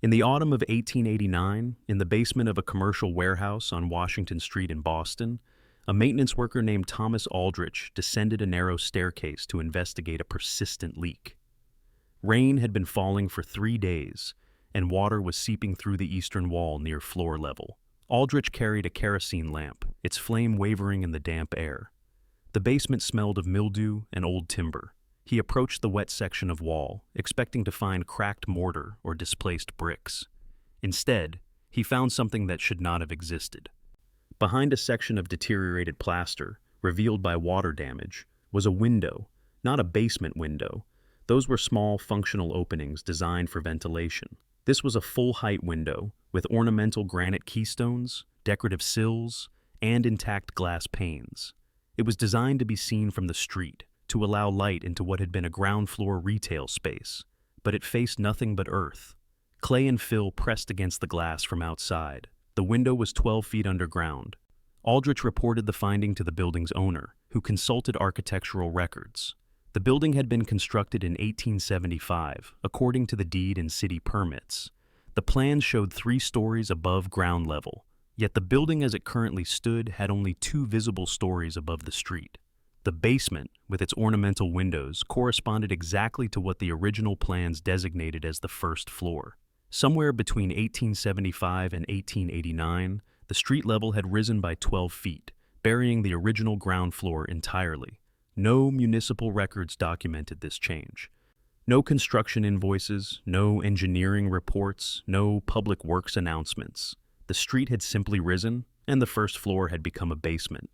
In the autumn of 1889, in the basement of a commercial warehouse on Washington Street in Boston, a maintenance worker named Thomas Aldrich descended a narrow staircase to investigate a persistent leak. Rain had been falling for 3 days, and water was seeping through the eastern wall near floor level. Aldrich carried a kerosene lamp, its flame wavering in the damp air. The basement smelled of mildew and old timber. He approached the wet section of wall, expecting to find cracked mortar or displaced bricks. Instead, he found something that should not have existed. Behind a section of deteriorated plaster, revealed by water damage, was a window, not a basement window. Those were small, functional openings designed for ventilation. This was a full-height window, with ornamental granite keystones, decorative sills, and intact glass panes. It was designed to be seen from the street, to allow light into what had been a ground-floor retail space, but it faced nothing but earth. Clay and fill pressed against the glass from outside. The window was 12 feet underground. Aldrich reported the finding to the building's owner, who consulted architectural records. The building had been constructed in 1875, according to the deed and city permits. The plans showed 3 stories above ground level, yet the building as it currently stood had only 2 visible stories above the street. The basement, with its ornamental windows, corresponded exactly to what the original plans designated as the first floor. Somewhere between 1875 and 1889, the street level had risen by 12 feet, burying the original ground floor entirely. No municipal records documented this change. No construction invoices, no engineering reports, no public works announcements. The street had simply risen, and the first floor had become a basement.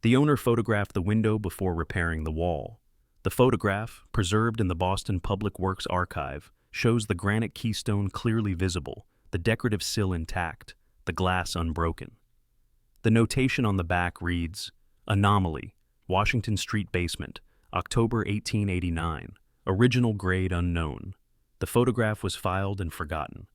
The owner photographed the window before repairing the wall. The photograph, preserved in the Boston Public Works Archive, shows the granite keystone clearly visible, the decorative sill intact, the glass unbroken. The notation on the back reads, "Anomaly, Washington Street Basement, October 1889, original grade unknown." The photograph was filed and forgotten.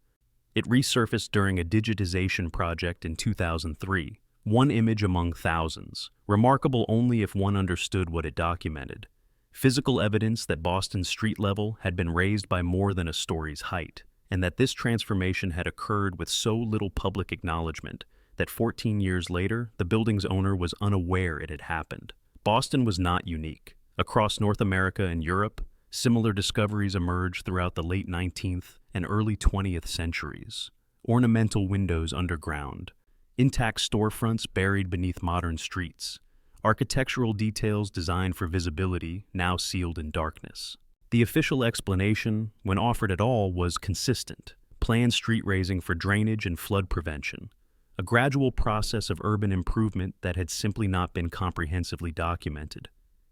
It resurfaced during a digitization project in 2003, one image among thousands, remarkable only if one understood what it documented. Physical evidence that Boston's street level had been raised by more than a story's height, and that this transformation had occurred with so little public acknowledgement that 14 years later, the building's owner was unaware it had happened. Boston was not unique. Across North America and Europe, similar discoveries emerged throughout the late 19th and early 20th centuries. Ornamental windows underground, intact storefronts buried beneath modern streets, architectural details designed for visibility now sealed in darkness. The official explanation, when offered at all, was consistent: planned street raising for drainage and flood prevention, a gradual process of urban improvement that had simply not been comprehensively documented.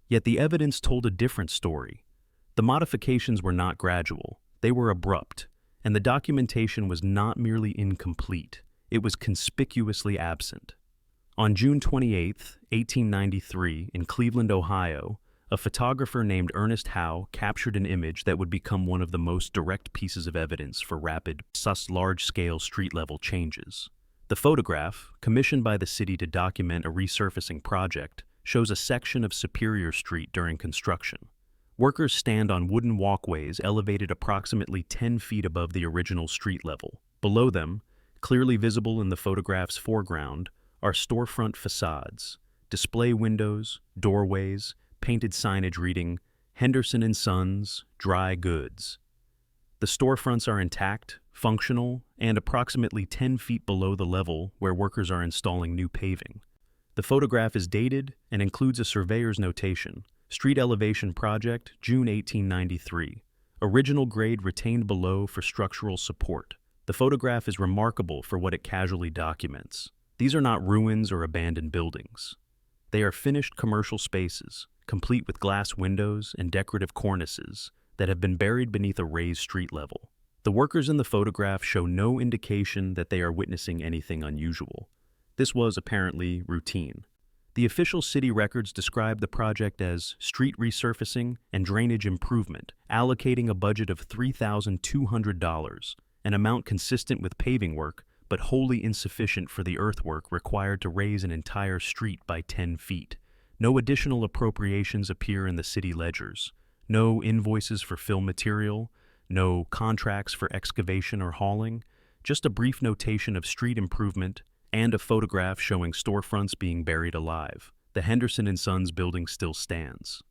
Yet the evidence told a different story. The modifications were not gradual, they were abrupt, and the documentation was not merely incomplete, it was conspicuously absent. On June 28, 1893, in Cleveland, Ohio, a photographer named Ernest Howe captured an image that would become one of the most direct pieces of evidence for rapid, large-scale street-level changes. The photograph, commissioned by the city to document a resurfacing project, shows a section of Superior Street during construction. Workers stand on wooden walkways elevated approximately 10 feet above the original street level. Below them, clearly visible in the photograph's foreground, are storefront facades, display windows, doorways, painted signage reading, "Henderson Sons Dry Goods." The storefronts are intact, functional, and approximately 10 feet below the level where workers are installing new paving. The photograph is dated and includes a surveyor's notation: street elevation project, June 1893. Original grade retained below for structural support. The photograph is remarkable for what it casually documents. These are not ruins or abandoned buildings. They are finished commercial spaces, complete with glass windows and decorative cornices, that have been buried beneath a raised street level. The workers in the photograph show no indication that they are witnessing anything unusual. This was apparently routine. The official city records describe the project as street resurfacing and drainage improvement, allocating a budget of $3,200, an amount consistent with paving work, but wholly insufficient for the earthwork required to raise an entire street by 10 feet. No additional appropriations appear in the city ledgers. No invoices for fill material, No contracts for excavation or hauling, just a brief notation of street improvement and a photograph showing storefronts being buried alive. The Henderson Sons building still stands.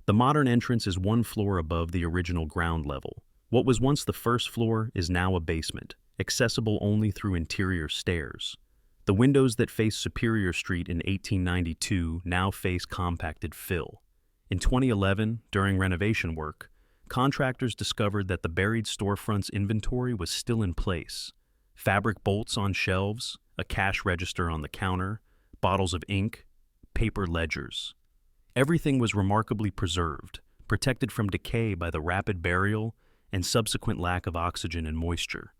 The modern entrance is one floor above the original ground level. What was once the first floor is now a basement, accessible only through interior stairs. The windows that face Superior Street in 1892 now face compacted fill. In 2011, during renovation work, contractors discovered that the buried storefront's inventory was still in place. Fabric bolts on shelves, a cash register on the counter, bottles of ink, paper ledgers. Everything was remarkably preserved, protected from decay by the rapid burial and subsequent lack of oxygen and moisture.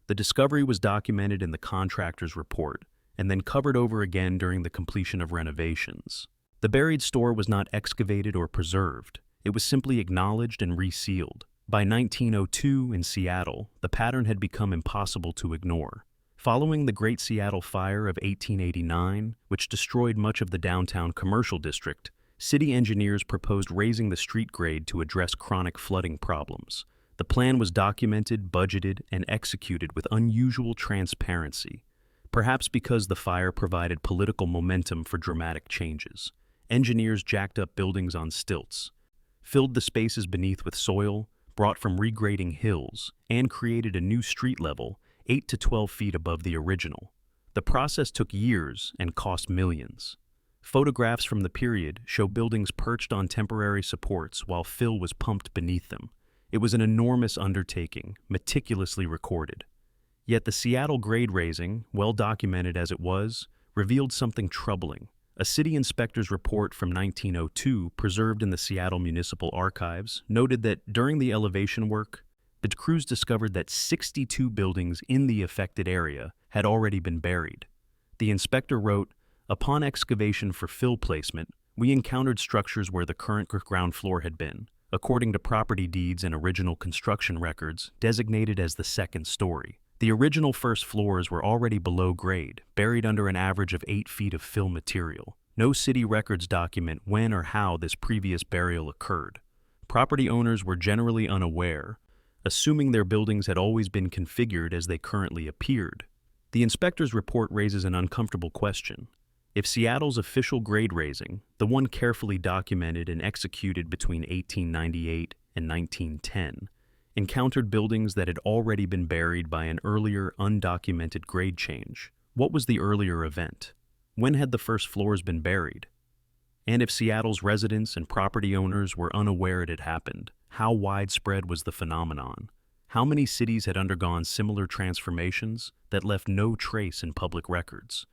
The discovery was documented in the contractor's report and then covered over again during the completion of renovations. The buried store was not excavated or preserved. It was simply acknowledged and resealed. By 1902 in Seattle, the pattern had become impossible to ignore. Following the Great Seattle Fire of 1889, which destroyed much of the downtown commercial district, city engineers proposed raising the street grade to address chronic flooding problems. The plan was documented, budgeted, and executed with unusual transparency. Perhaps because the fire provided political momentum for dramatic changes, engineers jacked up buildings on stilts, filled the spaces beneath with soil, brought from regrading hills, and created a new street level 8 to 12 feet above the original. The process took years and cost millions. Photographs from the period show buildings perched on temporary supports while fill was pumped beneath them. It was an enormous undertaking, meticulously recorded. Yet the Seattle grade raising, well documented as it was, revealed something troubling. A city inspector's report from 1902, preserved in the Seattle Municipal Archives, noted that during the elevation work, the crews discovered that 62 buildings in the affected area had already been buried. The inspector wrote, "Upon excavation for fill placement, we encountered structures where the current ground floor had been, according to property deeds and original construction records, designated as the second story. The original first floors were already below grade, buried under an average of 8 feet of fill material. No city records document when or how this previous burial occurred. Property owners were generally unaware, assuming their buildings had always been configured as they currently appeared." The inspector's report raises an uncomfortable question. If Seattle's official grade raising, the one carefully documented and executed between 1898 and 1910, encountered buildings that had already been buried by an earlier undocumented grade change, what was the earlier event? When had the first floors been buried? And if Seattle's residents and property owners were unaware it had happened, how widespread was the phenomenon? How many cities had undergone similar transformations that left no trace in public records?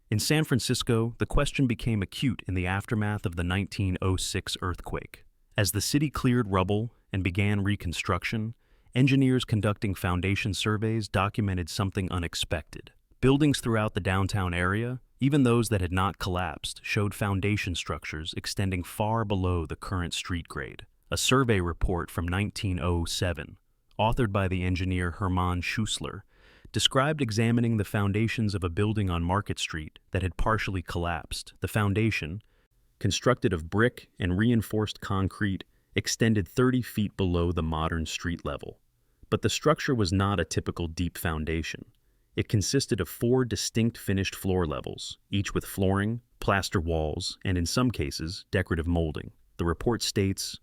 In San Francisco, the question became acute in the aftermath of the 1906 earthquake. As the city cleared rubble and began reconstruction, engineers conducting foundation surveys documented something unexpected. Buildings throughout the downtown area, even those that had not collapsed, showed foundation structures extending far below the current street grade. A survey report from 1907, authored by the engineer Hermann Schussler, described examining the foundations of a building on Market Street that had partially collapsed. The foundation, constructed of brick and reinforced concrete, extended 30 feet below the modern street level. But the structure was not a typical deep foundation. It consisted of 4 distinct finished floor levels, each with flooring, plaster walls, and in some cases, decorative molding. The report states,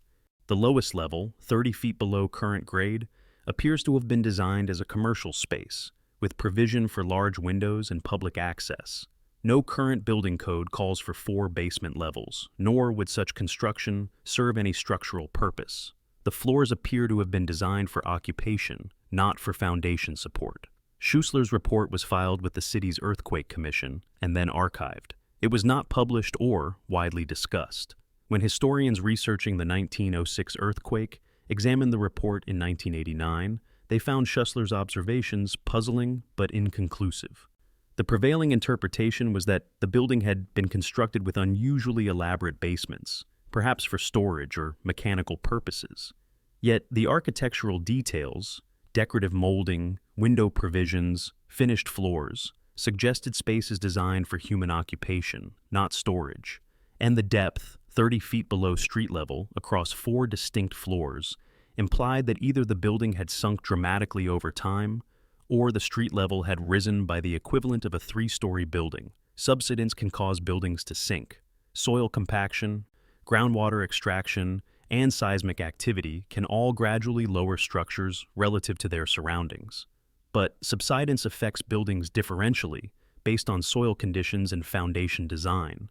"The lowest level, 30 feet below current grade, appears to have been designed as a commercial space, with provision for large windows and public access. No current building code calls for 4 basement levels, nor would such construction serve any structural purpose. The floors appear to have been designed for occupation, not for foundation support." Schussler's report was filed with the city's Earthquake Commission and then archived. It was not published or widely discussed. When historians researching the 1906 earthquake examined the report in 1989, they found Schussler's observations puzzling but inconclusive. The prevailing interpretation was that the building had been constructed with unusually elaborate basements, perhaps for storage or mechanical purposes. Yet the architectural details, decorative molding, window provisions, finished floors, suggested spaces designed for human occupation, not storage, and the depth, 30 feet below street level, across 4 distinct floors, implied that either the building had sunk dramatically over time, or the street level had risen by the equivalent of a three-story building. Subsidence can cause buildings to sink. Soil compaction, groundwater extraction, and seismic activity can all gradually lower structures relative to their surroundings. But subsidence affects buildings differentially based on soil conditions and foundation design.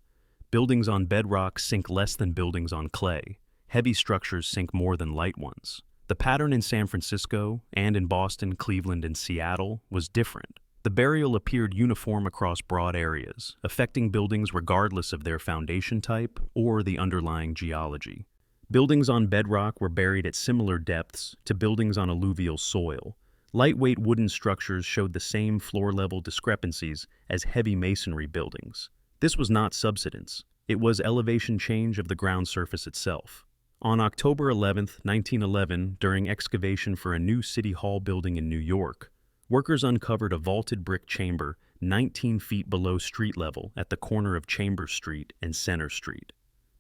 Buildings on bedrock sink less than buildings on clay. Heavy structures sink more than light ones. The pattern in San Francisco and in Boston, Cleveland, and Seattle was different. The burial appeared uniform across broad areas, affecting buildings regardless of their foundation type or the underlying geology. Buildings on bedrock were buried at similar depths to buildings on alluvial soil. Lightweight wooden structures showed the same floor-level discrepancies as heavy masonry buildings. This was not subsidence. It was elevation change of the ground surface itself. On October 11, 1911, during excavation for a new City Hall building in New York, workers uncovered a vaulted brick chamber 19 feet below street level at the corner of Chambers Street and Center Street.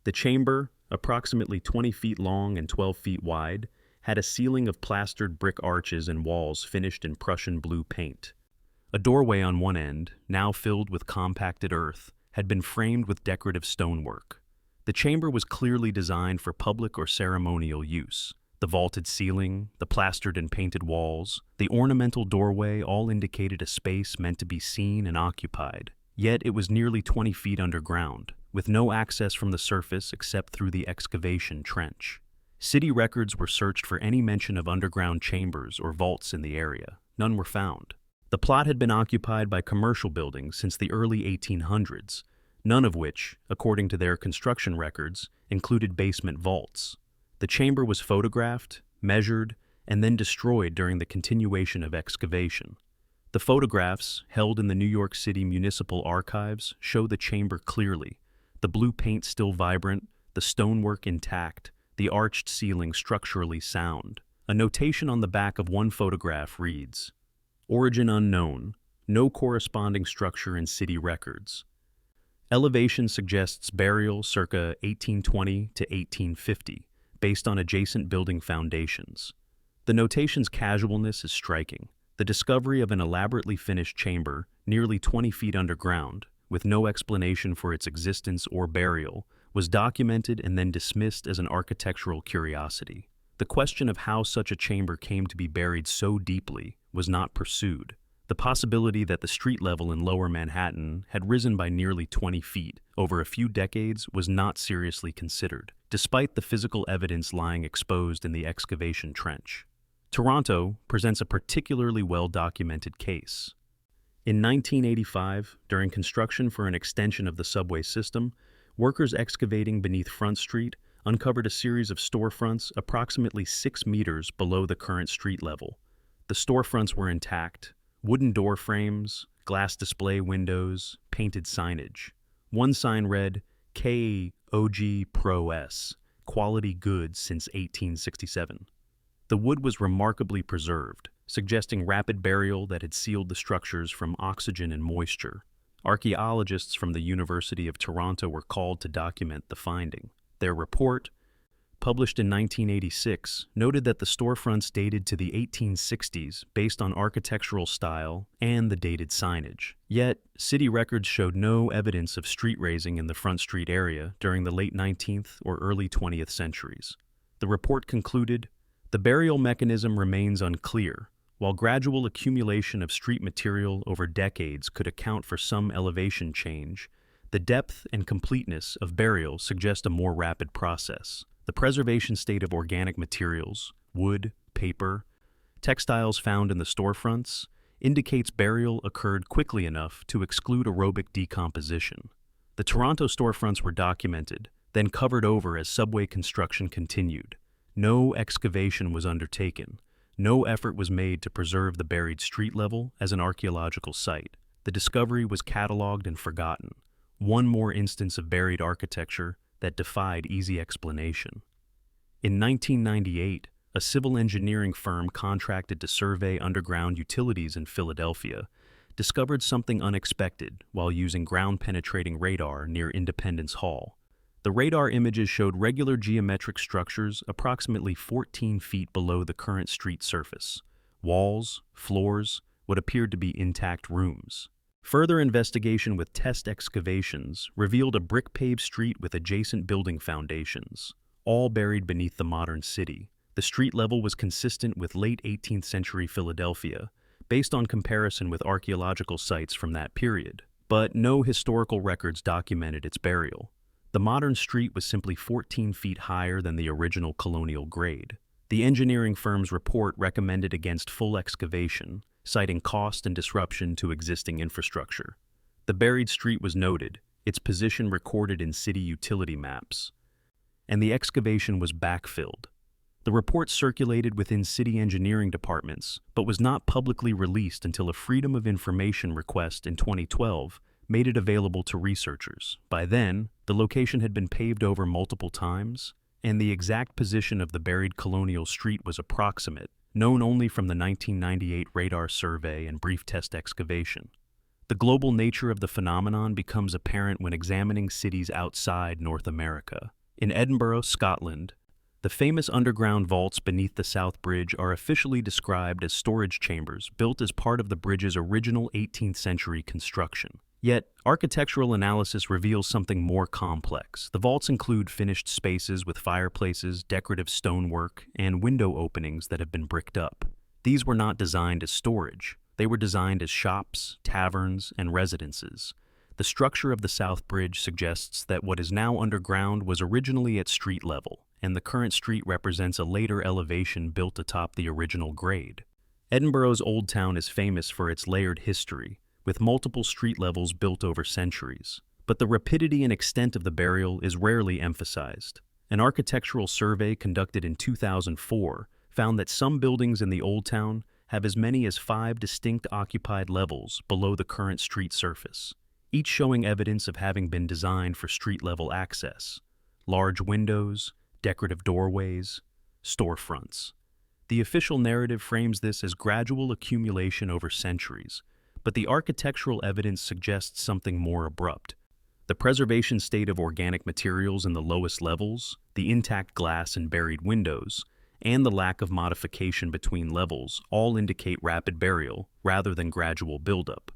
The chamber, approximately 20 feet long and 12 feet wide, had a ceiling of plastered brick arches and walls finished in Prussian blue paint. A doorway on one end, now filled with compacted earth, had been framed with decorative stonework. The chamber was clearly designed for public or ceremonial use. The vaulted ceiling, the plastered and painted walls, the ornamental doorway all indicated a space meant to be seen and occupied. Yet it was nearly 20 feet underground, with no access from the surface except through the excavation trench. City records were searched for any mention of underground chambers or vaults in the area. None were found. The plot had been occupied by commercial buildings since the early 1800s, none of which, according to their construction records, included basement vaults. The chamber was photographed, measured, and then destroyed during the continuation of excavation. The photographs, held in the New York City Municipal Archives, show the chamber clearly, the blue paint still vibrant, the stonework intact, the arched ceiling structurally sound. A notation on the back of one photograph reads, "Origin unknown, no corresponding structure in city records." Elevation suggests burial circa 1820 to 1850, based on adjacent building foundations. The notation's casualness is striking. The discovery of an elaborately finished chamber, nearly 20 feet underground, with no explanation for its existence or burial, was documented and then dismissed as an architectural curiosity. The question of how such a chamber came to be buried so deeply was not pursued. The possibility that the street level in Lower Manhattan had risen by nearly 20 feet over a few decades was not seriously considered, despite the physical evidence lying exposed in the excavation trench. Toronto presents a particularly well-documented case. In 1985, during construction for an extension of the subway system, workers excavating beneath Front Street uncovered a series of storefronts approximately 6 meters below the current street level. The storefronts were intact. Wooden door frames, glass display windows, painted signage. One sign read, "KOG Pro S, quality goods since 1867. The wood was remarkably preserved, suggesting rapid burial that had sealed the structures from oxygen and moisture. Archaeologists from the University of Toronto were called to document the finding. Their report, published in 1986, noted that the storefronts dated to the 1860s based on architectural style and the dated signage. Yet, city records showed no evidence of street raising in the Front Street area during the late 19th or early 20th centuries. The report concluded, "The burial mechanism remains unclear. While gradual accumulation of street material over decades could account for some elevation change, the depth and completeness of burial suggest a more rapid process. The preservation state of organic materials, wood, paper, textiles found in the storefronts, indicates burial occurred quickly enough to exclude aerobic decomposition. The Toronto storefronts were documented, then covered over as subway construction continued. No excavation was undertaken. No effort was made to preserve the buried street level as an archaeological site. The discovery was catalogued and forgotten. One more instance of buried architecture that defied easy explanation. In 1998, a civil engineering firm contracted to survey underground utilities in Philadelphia discovered something unexpected while using ground-penetrating radar near Independence Hall. The radar images showed regular geometric structures approximately 14 feet below the current street surface. Walls, floors, what appeared to be intact rooms. Further investigation with test excavations revealed a brick-paved street with adjacent building foundations, all buried beneath the modern city. The street level was consistent with late 18th century Philadelphia, based on comparison with archaeological sites from that period, but no historical records documented its burial. The modern street was simply 14 feet higher than the original colonial grade. The engineering firm's report recommended against full excavation, citing cost and disruption to existing infrastructure. The buried street was noted, its position recorded in city utility maps, and the excavation was backfilled. The report circulated within city engineering departments, but was not publicly released until a Freedom of Information request in 2012 made it available to researchers. By then, the location had been paved over multiple times, and the exact position of the buried colonial street was approximate, known only from the 1998 radar survey and brief test excavation. The global nature of the phenomenon becomes apparent when examining cities outside North America. In Edinburgh, Scotland, the famous underground vaults beneath the South Bridge are officially described as storage chambers built as part of the bridge's original 18th century construction. Yet, architectural analysis reveals something more complex. The vaults include finished spaces with fireplaces, decorative stonework, and window openings that have been bricked up. These were not designed as storage. They were designed as shops, taverns, and residences. The structure of the South Bridge suggests that what is now underground was originally at street level, and the current street represents a later elevation built atop the original grade. Edinburgh's Old Town is famous for its layered history, with multiple street levels built over centuries. But the rapidity and extent of the burial is rarely emphasized. An architectural survey conducted in 2004 found that some buildings in the Old Town have as many as 5 distinct occupied levels below the current street surface, each showing evidence of having been designed for street-level access. Large windows, decorative doorways, storefronts. The official narrative frames this as gradual accumulation over centuries, but the architectural evidence suggests something more abrupt. The preservation state of organic materials in the lowest levels, the intact glass and buried windows, and the lack of modification between levels all indicate rapid burial rather than gradual buildup.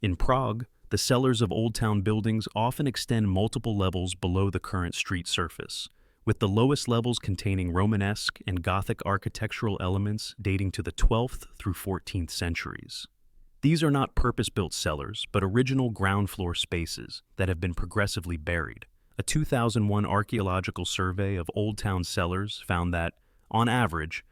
In Prague, the cellars of Old Town buildings often extend multiple levels below the current street surface, with the lowest levels containing Romanesque and Gothic architectural elements dating to the 12th through 14th centuries. These are not purpose-built cellars, but original ground floor spaces that have been progressively buried. A 2001 archaeological survey of Old Town cellars found that, on average,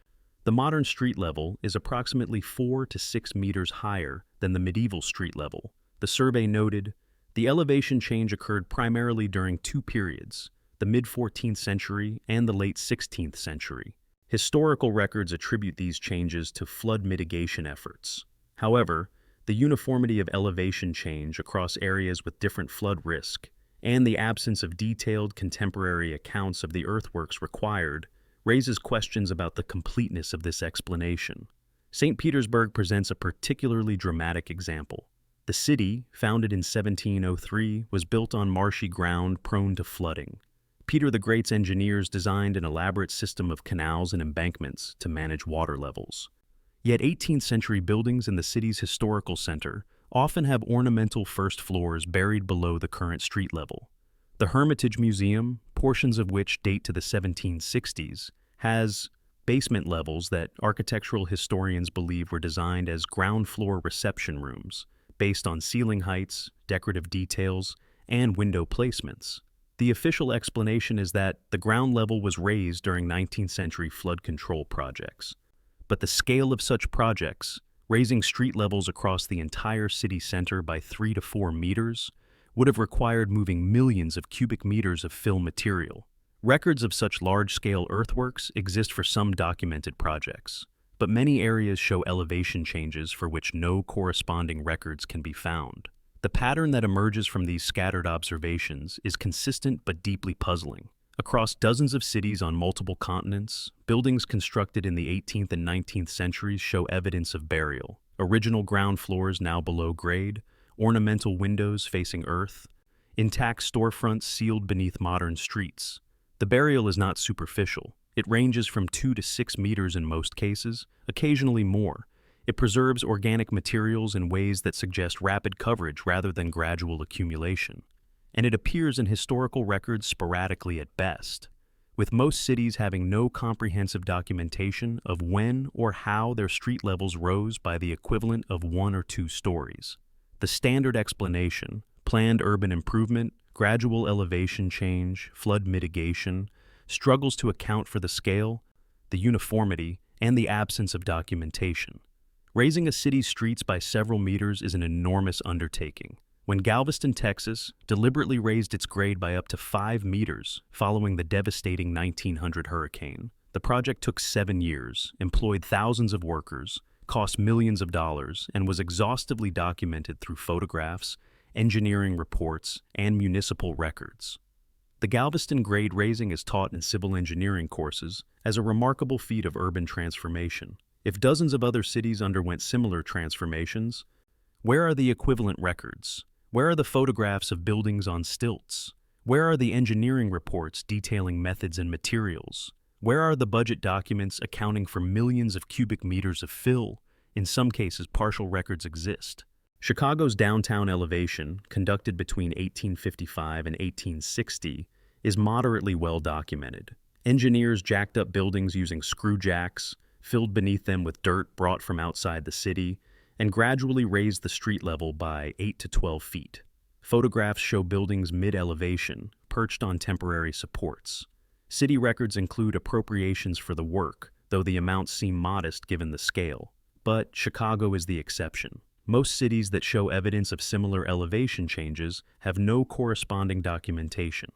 the modern street level is approximately 4 to 6 meters higher than the medieval street level. The survey noted, the elevation change occurred primarily during 2 periods, the mid-14th century and the late 16th century. Historical records attribute these changes to flood mitigation efforts. However, the uniformity of elevation change across areas with different flood risk and the absence of detailed contemporary accounts of the earthworks required raises questions about the completeness of this explanation. St. Petersburg presents a particularly dramatic example. The city, founded in 1703, was built on marshy ground prone to flooding. Peter the Great's engineers designed an elaborate system of canals and embankments to manage water levels. Yet 18th century buildings in the city's historical center often have ornamental first floors buried below the current street level. The Hermitage Museum, portions of which date to the 1760s, has basement levels that architectural historians believe were designed as ground floor reception rooms, based on ceiling heights, decorative details, and window placements. The official explanation is that the ground level was raised during 19th century flood control projects. But the scale of such projects, raising street levels across the entire city center by 3 to 4 meters, would have required moving millions of cubic meters of fill material. Records of such large-scale earthworks exist for some documented projects, but many areas show elevation changes for which no corresponding records can be found. The pattern that emerges from these scattered observations is consistent but deeply puzzling. Across dozens of cities on multiple continents, buildings constructed in the 18th and 19th centuries show evidence of burial. Original ground floors now below grade, ornamental windows facing earth, Intact storefronts sealed beneath modern streets. The burial is not superficial. It ranges from 2 to 6 meters in most cases, occasionally more. It preserves organic materials in ways that suggest rapid coverage rather than gradual accumulation. And it appears in historical records sporadically at best, with most cities having no comprehensive documentation of when or how their street levels rose by the equivalent of 1 or 2 stories. The standard explanation, planned urban improvement, gradual elevation change, flood mitigation, struggles to account for the scale, the uniformity, and the absence of documentation. Raising a city's streets by several meters is an enormous undertaking. When Galveston, Texas, deliberately raised its grade by up to 5 meters following the devastating 1900 hurricane, the project took 7 years, employed thousands of workers, cost millions of dollars, and was exhaustively documented through photographs, engineering reports, and municipal records. The Galveston grade raising is taught in civil engineering courses as a remarkable feat of urban transformation. If dozens of other cities underwent similar transformations, where are the equivalent records? Where are the photographs of buildings on stilts? Where are the engineering reports detailing methods and materials? Where are the budget documents accounting for millions of cubic meters of fill? In some cases, partial records exist. Chicago's downtown elevation, conducted between 1855 and 1860, is moderately well documented. Engineers jacked up buildings using screw jacks, filled beneath them with dirt brought from outside the city, and gradually raised the street level by 8 to 12 feet. Photographs show buildings mid-elevation, perched on temporary supports. City records include appropriations for the work, though the amounts seem modest given the scale. But Chicago is the exception. Most cities that show evidence of similar elevation changes have no corresponding documentation.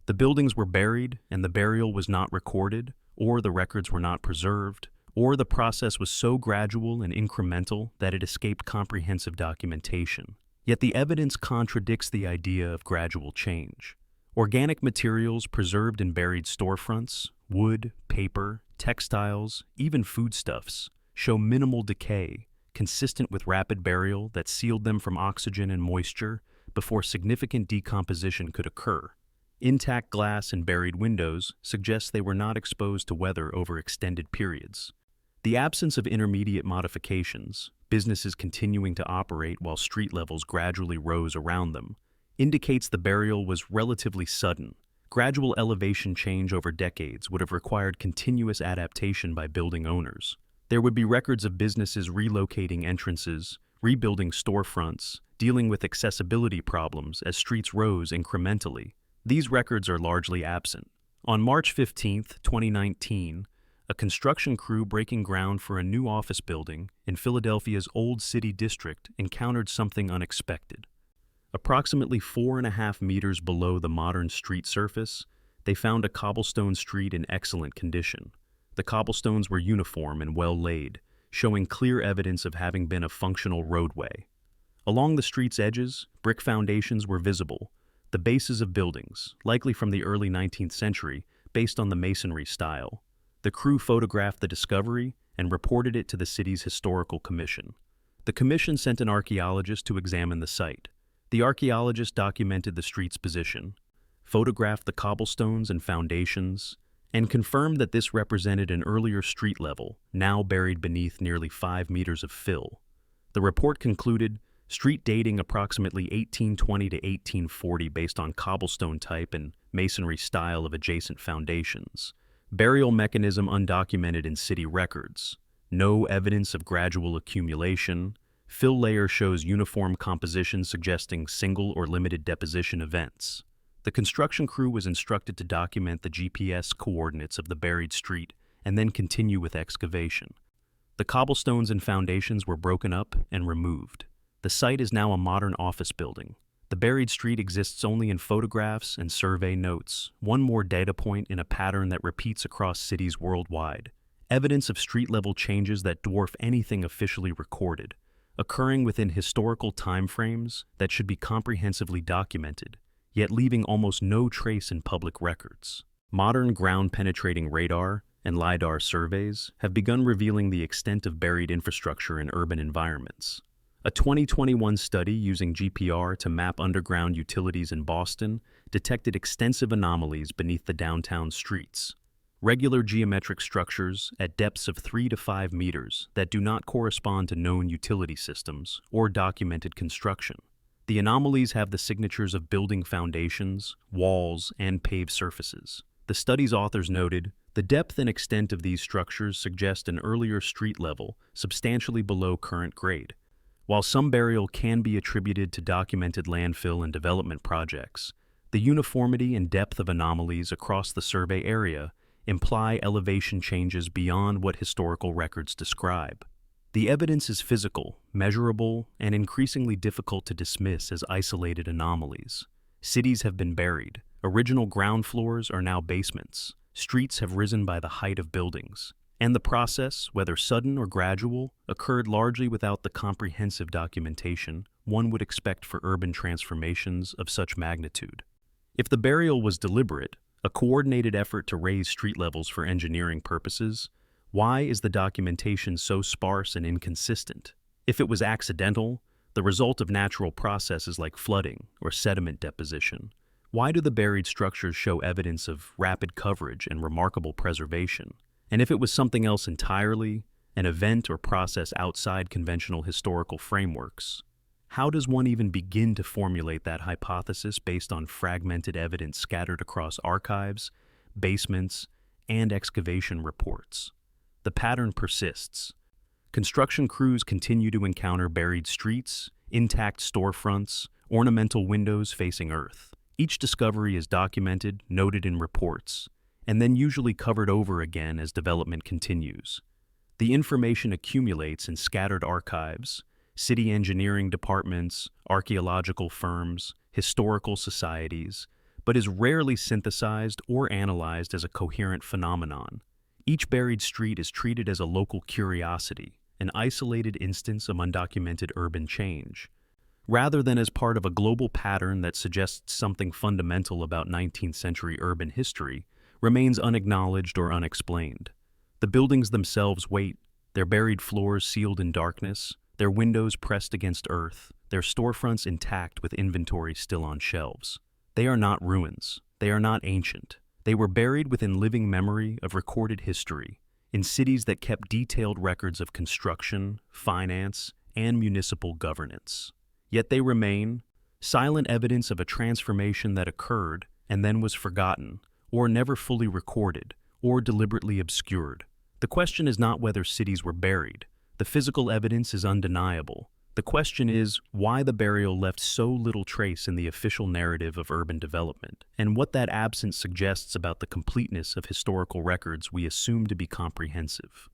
The buildings were buried, and the burial was not recorded, or the records were not preserved, or the process was so gradual and incremental that it escaped comprehensive documentation. Yet the evidence contradicts the idea of gradual change. Organic materials preserved in buried storefronts, wood, paper, textiles, even foodstuffs, show minimal decay, consistent with rapid burial that sealed them from oxygen and moisture before significant decomposition could occur. Intact glass and buried windows suggest they were not exposed to weather over extended periods. The absence of intermediate modifications, businesses continuing to operate while street levels gradually rose around them, indicates the burial was relatively sudden. Gradual elevation change over decades would have required continuous adaptation by building owners. There would be records of businesses relocating entrances, rebuilding storefronts, dealing with accessibility problems as streets rose incrementally. These records are largely absent. On March 15, 2019, a construction crew breaking ground for a new office building in Philadelphia's Old City District encountered something unexpected. Approximately 4.5 meters below the modern street surface, they found a cobblestone street in excellent condition. The cobblestones were uniform and well laid, showing clear evidence of having been a functional roadway. Along the street's edges, brick foundations were visible, the bases of buildings, likely from the early 19th century, based on the masonry style. The crew photographed the discovery and reported it to the city's historical commission. The commission sent an archaeologist to examine the site. The archaeologist documented the street's position, photographed the cobblestones and foundations, and confirmed that this represented an earlier street level, now buried beneath nearly 5 meters of fill. The report concluded street dating approximately 1820 to 1840 based on cobblestone type and masonry style of adjacent foundations. Burial mechanism undocumented in city records. No evidence of gradual accumulation. Fill layer shows uniform composition suggesting single or limited deposition events. The construction crew was instructed to document the GPS coordinates of the buried street and then continue with excavation. The cobblestones and foundations were broken up and removed. The site is now a modern office building. The buried street exists only in photographs and survey notes, one more data point in a pattern that repeats across cities worldwide. Evidence of street-level changes that dwarf anything officially recorded, occurring within historical timeframes that should be comprehensively documented, yet leaving almost no trace in public records. Modern ground-penetrating radar and LiDAR surveys have begun revealing the extent of buried infrastructure in urban environments. A 2021 study using GPR to map underground utilities in Boston detected extensive anomalies beneath the downtown streets. Regular geometric structures at depths of 3 to 5 meters that do not correspond to known utility systems or documented construction. The anomalies have the signatures of building foundations, walls, and paved surfaces. The study's authors noted, the depth and extent of these structures suggest an earlier street level substantially below current grade. While some burial can be attributed to documented landfill and development projects, the uniformity and depth of anomalies across the survey area imply elevation changes beyond what historical records describe. The evidence is physical, measurable, and increasingly difficult to dismiss as isolated anomalies. Cities have been buried. Original ground floors are now basements. Streets have risen by the height of buildings. And the process, whether sudden or gradual, occurred largely without the comprehensive documentation one would expect for urban transformations of such magnitude. If the burial was deliberate, a coordinated effort to raise street levels for engineering purposes, why is the documentation so sparse and inconsistent? If it was accidental, the result of natural processes like flooding or sediment deposition, why do the buried structures show evidence of rapid coverage and remarkable preservation? And if it was something else entirely, an event or process outside conventional historical frameworks, how does one even begin to formulate that hypothesis based on fragmented evidence scattered across archives, basements, and excavation reports? The pattern persists. Construction crews continue to encounter buried streets, intact storefronts, ornamental windows facing earth. Each discovery is documented, noted in reports, and then usually covered over again as development continues. The information accumulates in scattered archives, city engineering departments, archaeological firms, historical societies, but is rarely synthesized or analyzed as a coherent phenomenon. Each buried street is treated as a local curiosity, an isolated instance of undocumented urban change, rather than as part of a global pattern that suggests something fundamental about 19th century urban history remains unacknowledged or unexplained. The buildings themselves wait, their buried floors sealed in darkness, their windows pressed against earth, their storefronts intact with inventory still on shelves. They are not ruins. They are not ancient. They were buried within living memory of recorded history, in cities that kept detailed records of construction, finance, and municipal governance. Yet they remain, silent evidence of a transformation that occurred and then was forgotten, or never fully recorded, or deliberately obscured. The question is not whether cities were buried. The physical evidence is undeniable. The question is why the burial left so little trace in the official narrative of urban development, and what that absence suggests about the completeness of historical records we assume to be comprehensive.